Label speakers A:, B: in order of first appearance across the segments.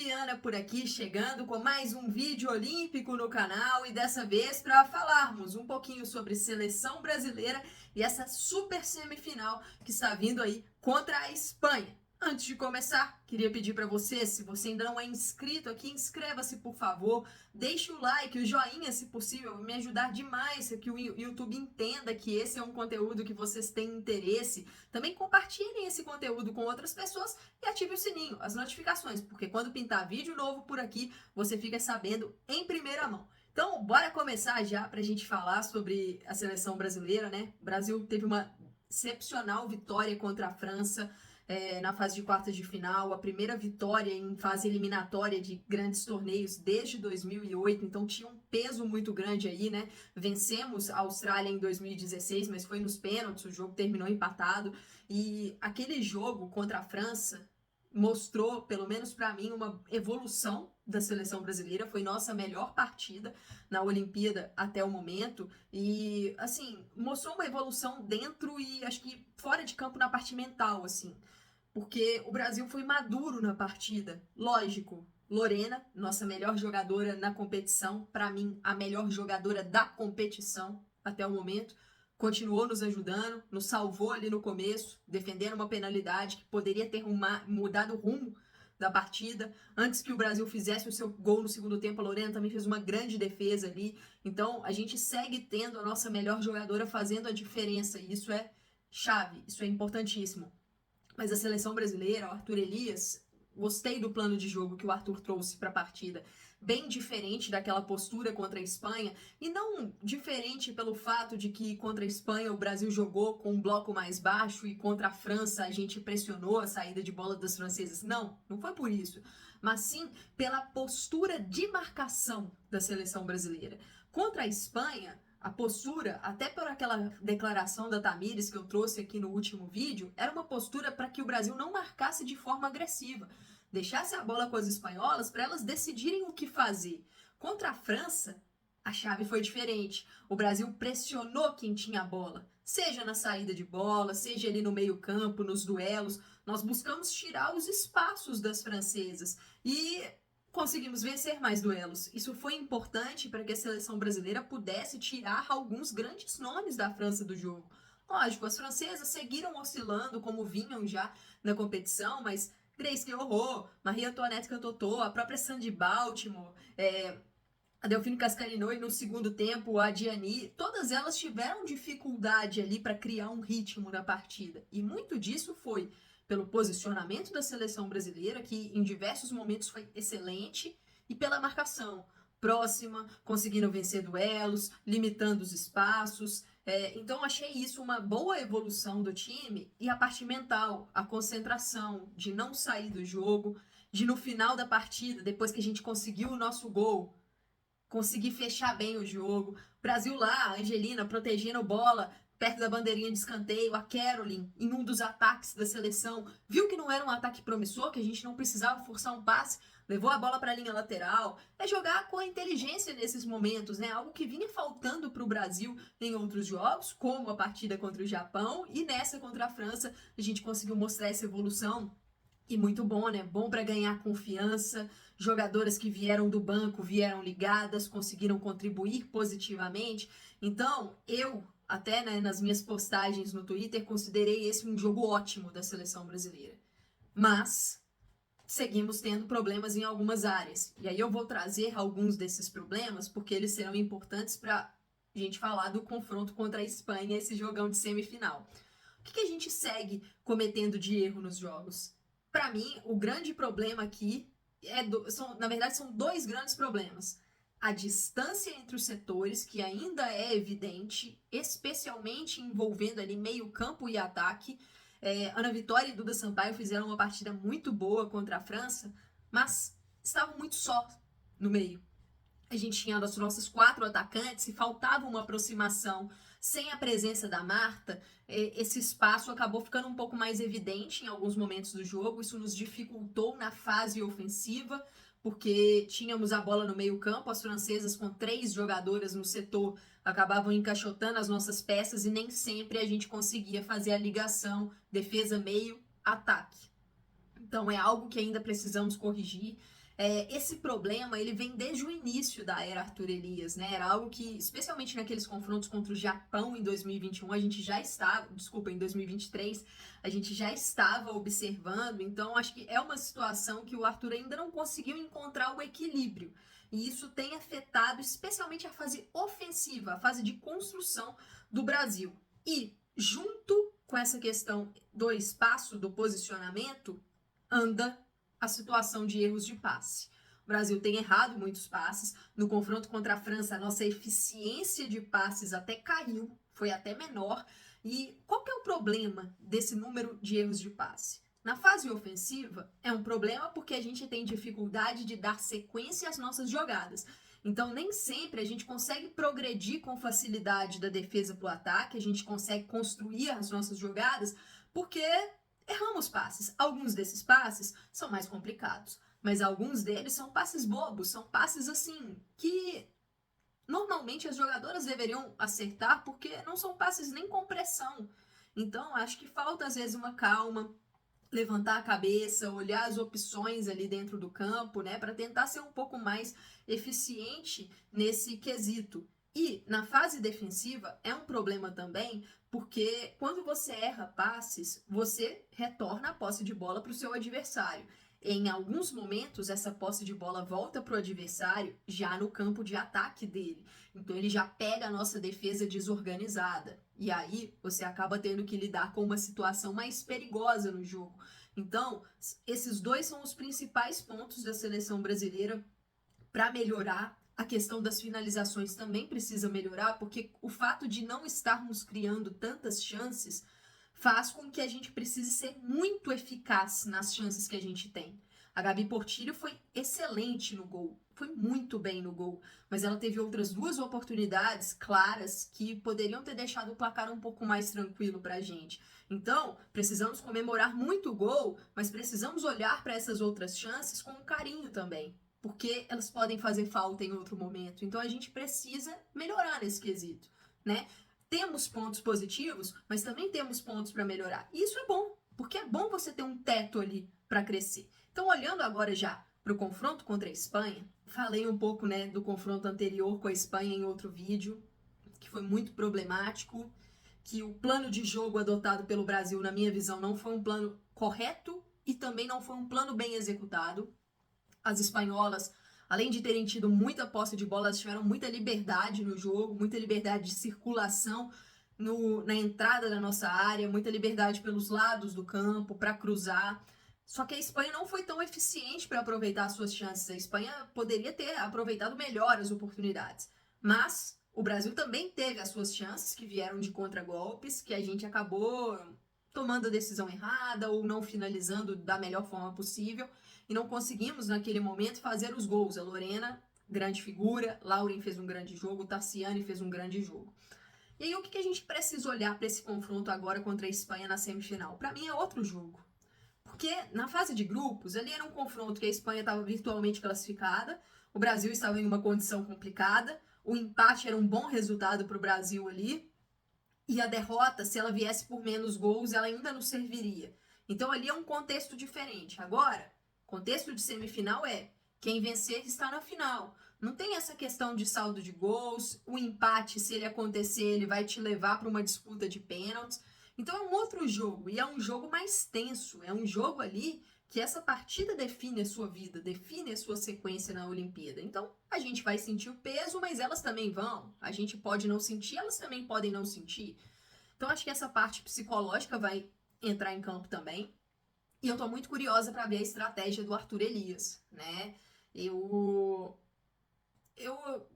A: Viviana por aqui, chegando com mais um vídeo olímpico no canal e dessa vez para falarmos um pouquinho sobre seleção brasileira e essa super semifinal que está vindo aí contra a Espanha. Antes de começar, queria pedir para você, se você ainda não é inscrito aqui, inscreva-se por favor, deixe o like, o joinha se possível, vai me ajudar demais para que o YouTube entenda que esse é um conteúdo que vocês têm interesse. Também compartilhem esse conteúdo com outras pessoas e ative o sininho, as notificações, porque quando pintar vídeo novo por aqui, você fica sabendo em primeira mão. Então, bora começar já para a gente falar sobre a seleção brasileira, né? O Brasil teve uma excepcional vitória contra a França, na fase de quartas de final, a primeira vitória em fase eliminatória de grandes torneios desde 2008, então tinha um peso muito grande aí, né? Vencemos a Austrália em 2016, mas foi nos pênaltis, o jogo terminou empatado, e aquele jogo contra a França mostrou, pelo menos para mim, uma evolução da seleção brasileira, foi nossa melhor partida na Olimpíada até o momento, e, assim, mostrou uma evolução dentro e acho que fora de campo na parte mental, assim, porque o Brasil foi maduro na partida. Lógico, Lorena, nossa melhor jogadora na competição, para mim, a melhor jogadora da competição até o momento, continuou nos ajudando, nos salvou ali no começo, defendendo uma penalidade que poderia ter mudado o rumo da partida. Antes que o Brasil fizesse o seu gol no segundo tempo, a Lorena também fez uma grande defesa ali. Então, a gente segue tendo a nossa melhor jogadora fazendo a diferença, e isso é chave, isso é importantíssimo. Mas a seleção brasileira, o Arthur Elias, gostei do plano de jogo que o Arthur trouxe para a partida. Bem diferente daquela postura contra a Espanha, e não diferente pelo fato de que contra a Espanha o Brasil jogou com um bloco mais baixo e contra a França a gente pressionou a saída de bola das francesas. Não, não foi por isso, mas sim pela postura de marcação da seleção brasileira. Contra a Espanha, a postura, até por aquela declaração da Tamires que eu trouxe aqui no último vídeo, era uma postura para que o Brasil não marcasse de forma agressiva, deixasse a bola com as espanholas para elas decidirem o que fazer. Contra a França, a chave foi diferente. O Brasil pressionou quem tinha a bola, seja na saída de bola, seja ali no meio-campo, nos duelos. Nós buscamos tirar os espaços das francesas e conseguimos vencer mais duelos. Isso foi importante para que a seleção brasileira pudesse tirar alguns grandes nomes da França do jogo. Lógico, as francesas seguiram oscilando como vinham já na competição, mas Grace Leroux, Marie Antoinette Cantotô, a própria Sandy Baltimore, a Delphine Cascarino e no segundo tempo a Diani, todas elas tiveram dificuldade ali para criar um ritmo na partida. E muito disso foi pelo posicionamento da seleção brasileira, que em diversos momentos foi excelente, e pela marcação próxima, conseguindo vencer duelos, limitando os espaços. Então achei isso uma boa evolução do time, e a parte mental, a concentração, de não sair do jogo, de no final da partida, depois que a gente conseguiu o nosso gol, conseguir fechar bem o jogo. Brasil lá, a Angelina protegendo bola perto da bandeirinha de escanteio, a Caroline em um dos ataques da seleção, viu que não era um ataque promissor, que a gente não precisava forçar um passe, levou a bola para a linha lateral. É jogar com a inteligência nesses momentos, né? Algo que vinha faltando para o Brasil em outros jogos, como a partida contra o Japão, e nessa contra a França a gente conseguiu mostrar essa evolução. E muito bom, né? Bom para ganhar confiança. Jogadoras que vieram do banco vieram ligadas, conseguiram contribuir positivamente. Então, eu, até né, nas minhas postagens no Twitter, considerei esse um jogo ótimo da seleção brasileira. Mas seguimos tendo problemas em algumas áreas. E aí eu vou trazer alguns desses problemas, porque eles serão importantes para a gente falar do confronto contra a Espanha, esse jogão de semifinal. O que a gente segue cometendo de erro nos jogos? Para mim, o grande problema aqui na verdade, são dois grandes problemas. A distância entre os setores, que ainda é evidente, especialmente envolvendo ali meio campo e ataque. Ana Vitória e Duda Sampaio fizeram uma partida muito boa contra a França, mas estavam muito só no meio. A gente tinha as nossas 4 atacantes e faltava uma aproximação. Sem a presença da Marta, esse espaço acabou ficando um pouco mais evidente em alguns momentos do jogo. Isso nos dificultou na fase ofensiva, porque tínhamos a bola no meio campo, as francesas com 3 jogadoras no setor acabavam encaixotando as nossas peças e nem sempre a gente conseguia fazer a ligação defesa meio ataque. Então é algo que ainda precisamos corrigir. Esse problema, ele vem desde o início da era Arthur Elias, né? Era algo que, especialmente naqueles confrontos contra o Japão em 2021, a gente já estava, desculpa, em 2023, a gente já estava observando. Então, acho que é uma situação que o Arthur ainda não conseguiu encontrar o equilíbrio. E isso tem afetado especialmente a fase ofensiva, a fase de construção do Brasil. E, junto com essa questão do espaço, do posicionamento, anda a situação de erros de passe. O Brasil tem errado muitos passes. No confronto contra a França, a nossa eficiência de passes até caiu, foi até menor. E qual que é o problema desse número de erros de passe? Na fase ofensiva, é um problema porque a gente tem dificuldade de dar sequência às nossas jogadas. Então, nem sempre a gente consegue progredir com facilidade da defesa para o ataque, a gente consegue construir as nossas jogadas, porque erramos passes. Alguns desses passes são mais complicados, mas alguns deles são passes bobos, são passes assim que normalmente as jogadoras deveriam acertar porque não são passes nem com pressão. Então, acho que falta às vezes uma calma, levantar a cabeça, olhar as opções ali dentro do campo, né, para tentar ser um pouco mais eficiente nesse quesito. E na fase defensiva é um problema também, porque quando você erra passes, você retorna a posse de bola para o seu adversário. Em alguns momentos, essa posse de bola volta para o adversário já no campo de ataque dele. Então, ele já pega a nossa defesa desorganizada. E aí, você acaba tendo que lidar com uma situação mais perigosa no jogo. Então, esses dois são os principais pontos da seleção brasileira para melhorar. A questão das finalizações também precisa melhorar, porque o fato de não estarmos criando tantas chances faz com que a gente precise ser muito eficaz nas chances que a gente tem. A Gabi Portillo foi excelente no gol, foi muito bem no gol, mas ela teve outras duas oportunidades claras que poderiam ter deixado o placar um pouco mais tranquilo pra gente. Então, precisamos comemorar muito o gol, mas precisamos olhar para essas outras chances com carinho também, porque elas podem fazer falta em outro momento. Então, a gente precisa melhorar nesse quesito, né? Temos pontos positivos, mas também temos pontos para melhorar. E isso é bom, porque é bom você ter um teto ali para crescer. Então, olhando agora já para o confronto contra a Espanha, falei um pouco, né, do confronto anterior com a Espanha em outro vídeo, que foi muito problemático, que o plano de jogo adotado pelo Brasil, na minha visão, não foi um plano correto e também não foi um plano bem executado. As espanholas, além de terem tido muita posse de bola, elas tiveram muita liberdade no jogo, muita liberdade de circulação na entrada da nossa área, muita liberdade pelos lados do campo para cruzar. Só que a Espanha não foi tão eficiente para aproveitar as suas chances. A Espanha poderia ter aproveitado melhor as oportunidades. Mas o Brasil também teve as suas chances, que vieram de contragolpes, que a gente acabou tomando a decisão errada ou não finalizando da melhor forma possível. E não conseguimos, naquele momento, fazer os gols. A Lorena, grande figura, Lauren fez um grande jogo, Tassiane fez um grande jogo. E aí, o que a gente precisa olhar para esse confronto agora contra a Espanha na semifinal? Para mim, é outro jogo. Porque na fase de grupos, ali era um confronto que a Espanha estava virtualmente classificada, o Brasil estava em uma condição complicada, o empate era um bom resultado para o Brasil ali, e a derrota, se ela viesse por menos gols, ela ainda não serviria. Então ali é um contexto diferente. Agora, contexto de semifinal é quem vencer está na final. Não tem essa questão de saldo de gols, o empate, se ele acontecer, ele vai te levar para uma disputa de pênaltis. Então é um outro jogo, e é um jogo mais tenso, é um jogo ali que essa partida define a sua vida, define a sua sequência na Olimpíada. Então a gente vai sentir o peso, mas elas também vão. A gente pode não sentir, elas também podem não sentir. Então acho que essa parte psicológica vai entrar em campo também. E eu tô muito curiosa para ver a estratégia do Arthur Elias, né? Eu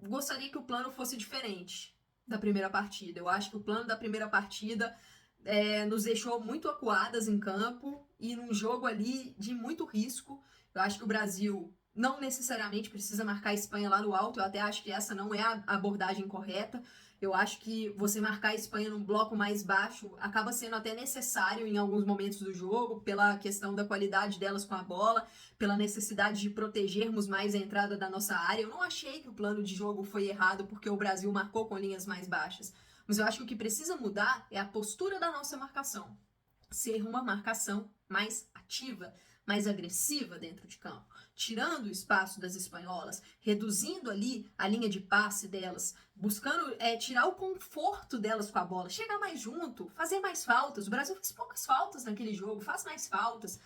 A: gostaria que o plano fosse diferente da primeira partida. Eu acho que o plano da primeira partida nos deixou muito acuadas em campo e num jogo ali de muito risco. Eu acho que o Brasil não necessariamente precisa marcar a Espanha lá no alto. Eu até acho que essa não é a abordagem correta. Eu acho que você marcar a Espanha num bloco mais baixo acaba sendo até necessário em alguns momentos do jogo, pela questão da qualidade delas com a bola, pela necessidade de protegermos mais a entrada da nossa área. Eu não achei que o plano de jogo foi errado porque o Brasil marcou com linhas mais baixas. Mas eu acho que o que precisa mudar é a postura da nossa marcação. Ser uma marcação mais ativa, mais agressiva dentro de campo, tirando o espaço das espanholas, reduzindo ali a linha de passe delas, buscando tirar o conforto delas com a bola, chegar mais junto, fazer mais faltas. O Brasil fez poucas faltas naquele jogo, faz mais faltas.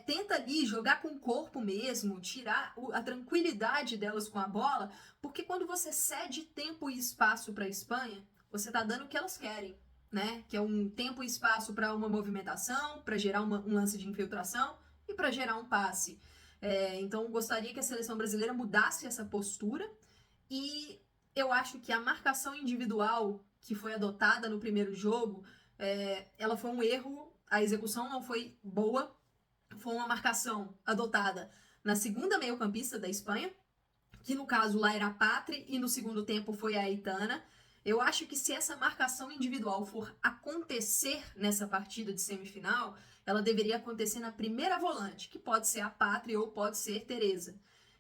A: Tenta ali jogar com o corpo mesmo, tirar a tranquilidade delas com a bola, porque quando você cede tempo e espaço para a Espanha, você está dando o que elas querem, né? Que é um tempo e espaço para uma movimentação, para gerar um lance de infiltração e para gerar um passe. Então, gostaria que a seleção brasileira mudasse essa postura e eu acho que a marcação individual que foi adotada no primeiro jogo, ela foi um erro, a execução não foi boa, foi uma marcação adotada na segunda meio-campista da Espanha, que no caso lá era a Patri e no segundo tempo foi a Aitana. Eu acho que se essa marcação individual for acontecer nessa partida de semifinal, ela deveria acontecer na primeira volante, que pode ser a Patri ou pode ser Teresa.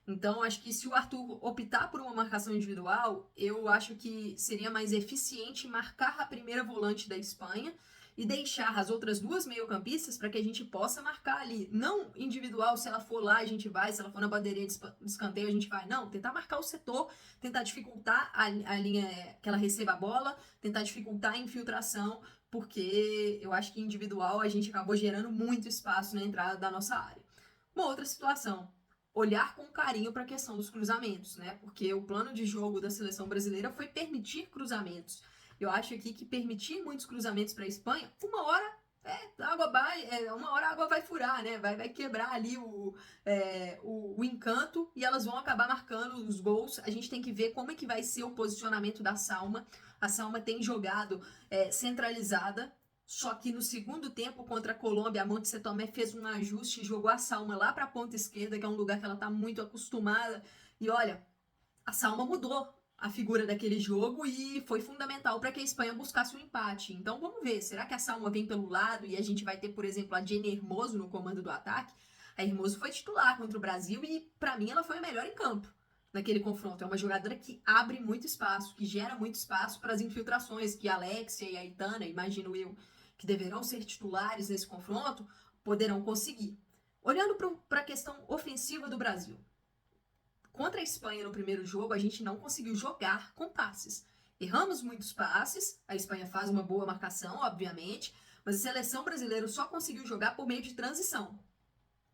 A: Então, acho que se o Arthur optar por uma marcação individual, eu acho que seria mais eficiente marcar a primeira volante da Espanha e deixar as outras duas meio-campistas para que a gente possa marcar ali. Não individual, se ela for lá, a gente vai, se ela for na bandeirinha de escanteio, a gente vai. Não, tentar marcar o setor, tentar dificultar a linha que ela receba a bola, tentar dificultar a infiltração, porque eu acho que individual a gente acabou gerando muito espaço na entrada da nossa área. Uma outra situação, olhar com carinho para a questão dos cruzamentos, né? Porque o plano de jogo da seleção brasileira foi permitir cruzamentos. Eu acho aqui que permitir muitos cruzamentos para a Espanha, uma hora a água vai furar, né? Vai quebrar ali o encanto e elas vão acabar marcando os gols. A gente tem que ver como é que vai ser o posicionamento da Salma. A Salma tem jogado centralizada, só que no segundo tempo contra a Colômbia, a Montse Tomé fez um ajuste e jogou a Salma lá para a ponta esquerda, que é um lugar que ela está muito acostumada. E olha, a Salma mudou a figura daquele jogo e foi fundamental para que a Espanha buscasse o empate. Então vamos ver, será que a Salma vem pelo lado e a gente vai ter, por exemplo, a Jenny Hermoso no comando do ataque? A Hermoso foi titular contra o Brasil e para mim ela foi a melhor em campo naquele confronto. É uma jogadora que abre muito espaço, que gera muito espaço para as infiltrações que a Alexia e a Aitana, imagino eu, que deverão ser titulares nesse confronto, poderão conseguir. Olhando para a questão ofensiva do Brasil. Contra a Espanha no primeiro jogo, a gente não conseguiu jogar com passes. Erramos muitos passes, a Espanha faz uma boa marcação, obviamente, mas a seleção brasileira só conseguiu jogar por meio de transição.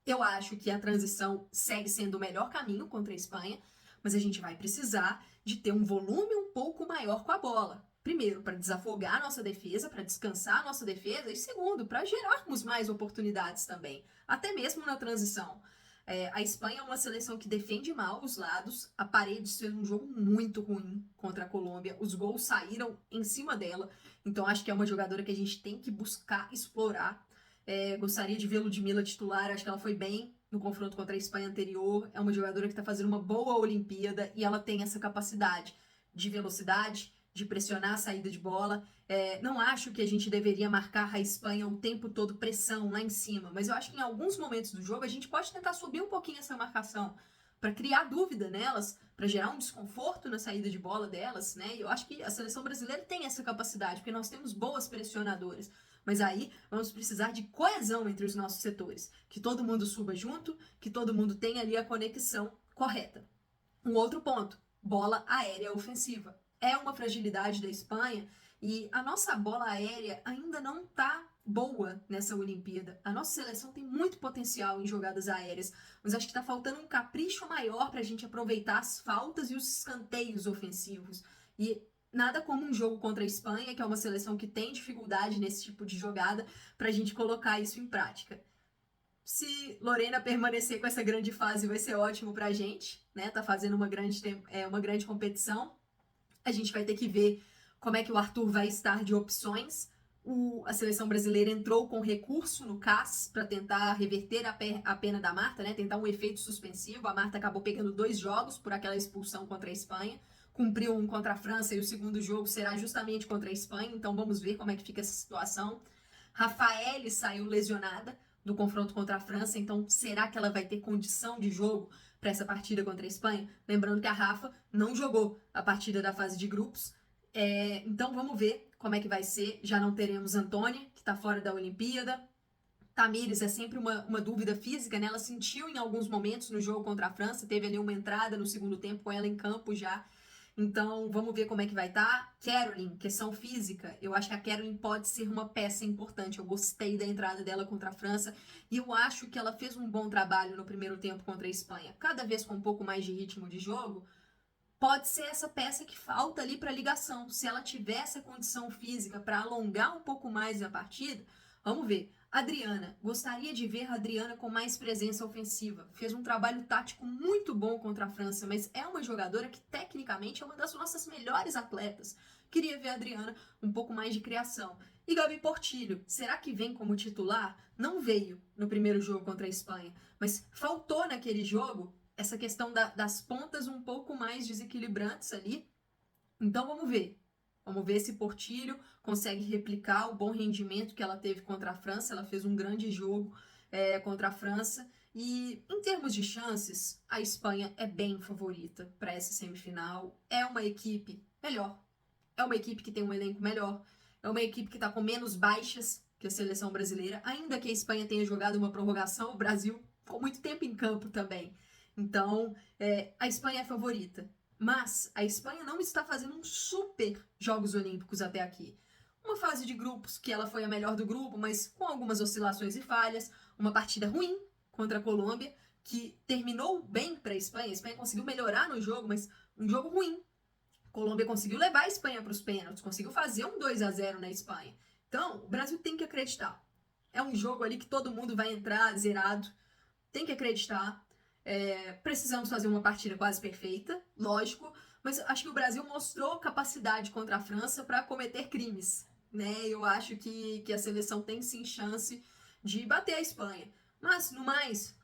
A: Eu acho que a transição segue sendo o melhor caminho contra a Espanha, mas a gente vai precisar de ter um volume um pouco maior com a bola. Primeiro, para desafogar a nossa defesa, para descansar a nossa defesa, e segundo, para gerarmos mais oportunidades também, até mesmo na transição. A Espanha é uma seleção que defende mal os lados. A Paredes fez um jogo muito ruim contra a Colômbia. Os gols saíram em cima dela. Então acho que é uma jogadora que a gente tem que buscar explorar. Gostaria de ver a Ludmilla titular. Acho que ela foi bem no confronto contra a Espanha anterior. É uma jogadora que está fazendo uma boa Olimpíada e ela tem essa capacidade de velocidade, de pressionar a saída de bola. Não acho que a gente deveria marcar a Espanha o tempo todo pressão lá em cima, mas eu acho que em alguns momentos do jogo a gente pode tentar subir um pouquinho essa marcação para criar dúvida nelas, para gerar um desconforto na saída de bola delas, né? E eu acho que a seleção brasileira tem essa capacidade, porque nós temos boas pressionadoras. Mas aí vamos precisar de coesão entre os nossos setores, que todo mundo suba junto, que todo mundo tenha ali a conexão correta. Um outro ponto, bola aérea ofensiva. É uma fragilidade da Espanha e a nossa bola aérea ainda não está boa nessa Olimpíada. A nossa seleção tem muito potencial em jogadas aéreas, mas acho que está faltando um capricho maior para a gente aproveitar as faltas e os escanteios ofensivos. E nada como um jogo contra a Espanha, que é uma seleção que tem dificuldade nesse tipo de jogada, para a gente colocar isso em prática. Se Lorena permanecer com essa grande fase, vai ser ótimo pra gente, né? Tá fazendo uma grande competição. A gente vai ter que ver como é que o Arthur vai estar de opções. A seleção brasileira entrou com recurso no CAS para tentar reverter a pena da Marta, né? Tentar um efeito suspensivo. A Marta acabou pegando 2 jogos por aquela expulsão contra a Espanha. Cumpriu um contra a França e o segundo jogo será justamente contra a Espanha. Então vamos ver como é que fica essa situação. Rafaele saiu lesionada do confronto contra a França, então será que ela vai ter condição de jogo para essa partida contra a Espanha? Lembrando que a Rafa não jogou a partida da fase de grupos, então vamos ver como é que vai ser. Já não teremos Antônia, que está fora da Olimpíada, Tamires é sempre uma dúvida física, né? Ela sentiu em alguns momentos no jogo contra a França, teve ali uma entrada no segundo tempo com ela em campo já. Então, vamos ver como é que vai estar. Caroline, questão física, eu acho que a Caroline pode ser uma peça importante. Eu gostei da entrada dela contra a França e eu acho que ela fez um bom trabalho no primeiro tempo contra a Espanha. Cada vez com um pouco mais de ritmo de jogo, pode ser essa peça que falta ali para ligação. Se ela tiver essa condição física para alongar um pouco mais a partida, vamos ver. Adriana, gostaria de ver a Adriana com mais presença ofensiva. Fez um trabalho tático muito bom contra a França, mas é uma jogadora que tecnicamente é uma das nossas melhores atletas. Queria ver a Adriana um pouco mais de criação. E Gabi Portillo, será que vem como titular? Não veio no primeiro jogo contra a Espanha, mas faltou naquele jogo essa questão das pontas um pouco mais desequilibrantes ali. Então vamos ver. Vamos ver se Portillo consegue replicar o bom rendimento que ela teve contra a França. Ela fez um grande jogo contra a França. E em termos de chances, a Espanha é bem favorita para essa semifinal. É uma equipe melhor. É uma equipe que tem um elenco melhor. É uma equipe que está com menos baixas que a seleção brasileira. Ainda que a Espanha tenha jogado uma prorrogação, o Brasil ficou muito tempo em campo também. Então, a Espanha é favorita. Mas a Espanha não está fazendo um super Jogos Olímpicos até aqui. Uma fase de grupos que ela foi a melhor do grupo, mas com algumas oscilações e falhas. Uma partida ruim contra a Colômbia, que terminou bem para a Espanha. A Espanha conseguiu melhorar no jogo, mas um jogo ruim. A Colômbia conseguiu levar a Espanha para os pênaltis, conseguiu fazer um 2-0 na Espanha. Então, o Brasil tem que acreditar. É um jogo ali que todo mundo vai entrar zerado. Tem que acreditar. Precisamos fazer uma partida quase perfeita, lógico, mas acho que o Brasil mostrou capacidade contra a França para cometer crimes, né? Eu acho que a seleção tem sim chance de bater a Espanha. Mas, no mais,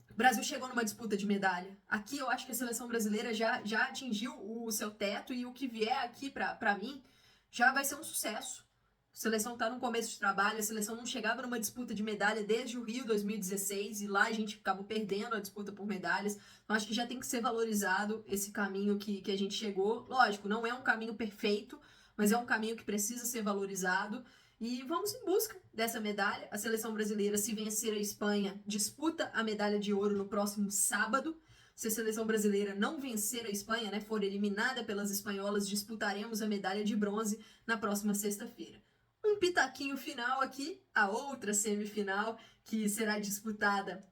A: o Brasil chegou numa disputa de medalha. Aqui eu acho que a seleção brasileira já atingiu o seu teto e o que vier aqui para mim já vai ser um sucesso. A seleção está no começo de trabalho, a seleção não chegava numa disputa de medalha desde o Rio 2016 e lá a gente acabou perdendo a disputa por medalhas. Então acho que já tem que ser valorizado esse caminho que a gente chegou. Lógico, não é um caminho perfeito, mas é um caminho que precisa ser valorizado. E vamos em busca dessa medalha. A seleção brasileira, se vencer a Espanha, disputa a medalha de ouro no próximo sábado. Se a seleção brasileira não vencer a Espanha, né, for eliminada pelas espanholas, disputaremos a medalha de bronze na próxima sexta-feira. Um pitaquinho final aqui, a outra semifinal que será disputada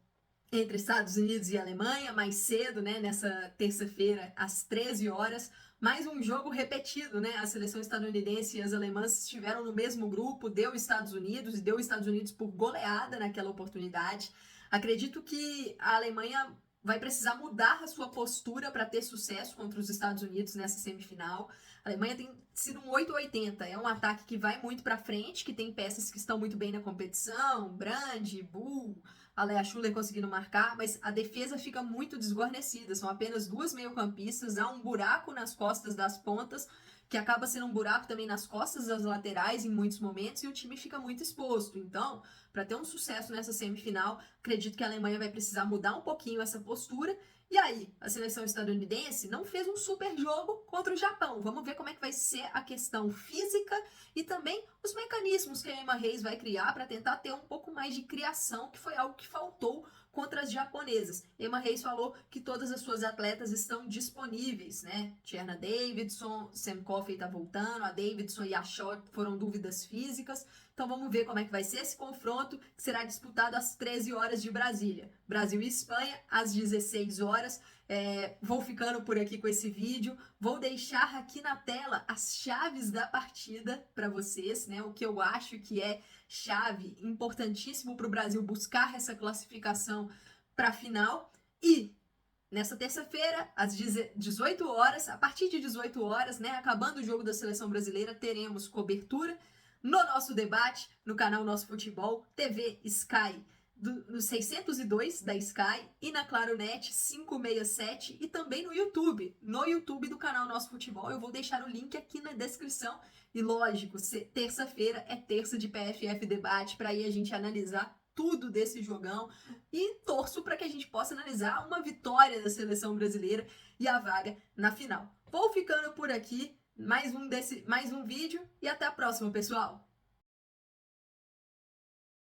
A: entre Estados Unidos e Alemanha, mais cedo, né, nessa terça-feira, às 13 horas. Mais um jogo repetido, né? A seleção estadunidense e as alemãs estiveram no mesmo grupo, deu Estados Unidos e deu Estados Unidos por goleada naquela oportunidade. Acredito que a Alemanha vai precisar mudar a sua postura para ter sucesso contra os Estados Unidos nessa semifinal. A Alemanha tem sido um 880, é um ataque que vai muito para frente, que tem peças que estão muito bem na competição, Brand, Bull, a Lea Schuller conseguindo marcar, mas a defesa fica muito desguarnecida, são apenas duas meio-campistas, há um buraco nas costas das pontas, que acaba sendo um buraco também nas costas das laterais em muitos momentos, e o time fica muito exposto. Então, para ter um sucesso nessa semifinal, acredito que a Alemanha vai precisar mudar um pouquinho essa postura. E aí, a seleção estadunidense não fez um super jogo contra o Japão. Vamos ver como é que vai ser a questão física e também os mecanismos que a Emma Reis vai criar para tentar ter um pouco mais de criação, que foi algo que faltou contra as japonesas. Emma Reis falou que todas as suas atletas estão disponíveis, né? Tierna Davidson, Sam Coffey tá voltando, a Davidson e a Shaw foram dúvidas físicas. Então vamos ver como é que vai ser esse confronto, que será disputado às 13 horas de Brasília. Brasil e Espanha, às 16 horas. Vou ficando por aqui com esse vídeo. Vou deixar aqui na tela as chaves da partida para vocês, né? O que eu acho que é chave importantíssimo para o Brasil buscar essa classificação para a final. E nessa terça-feira, às 18 horas, a partir de 18 horas, né, acabando o jogo da seleção brasileira, teremos cobertura no nosso debate, no canal Nosso Futebol, TV Sky, no 602 da Sky e na Claronet 567 e também no YouTube do canal Nosso Futebol. Eu vou deixar o link aqui na descrição. E lógico, terça-feira é terça de PFF Debate, para aí a gente analisar tudo desse jogão e torço para que a gente possa analisar uma vitória da seleção brasileira e a vaga na final. Vou ficando por aqui, mais um vídeo e até a próxima, pessoal!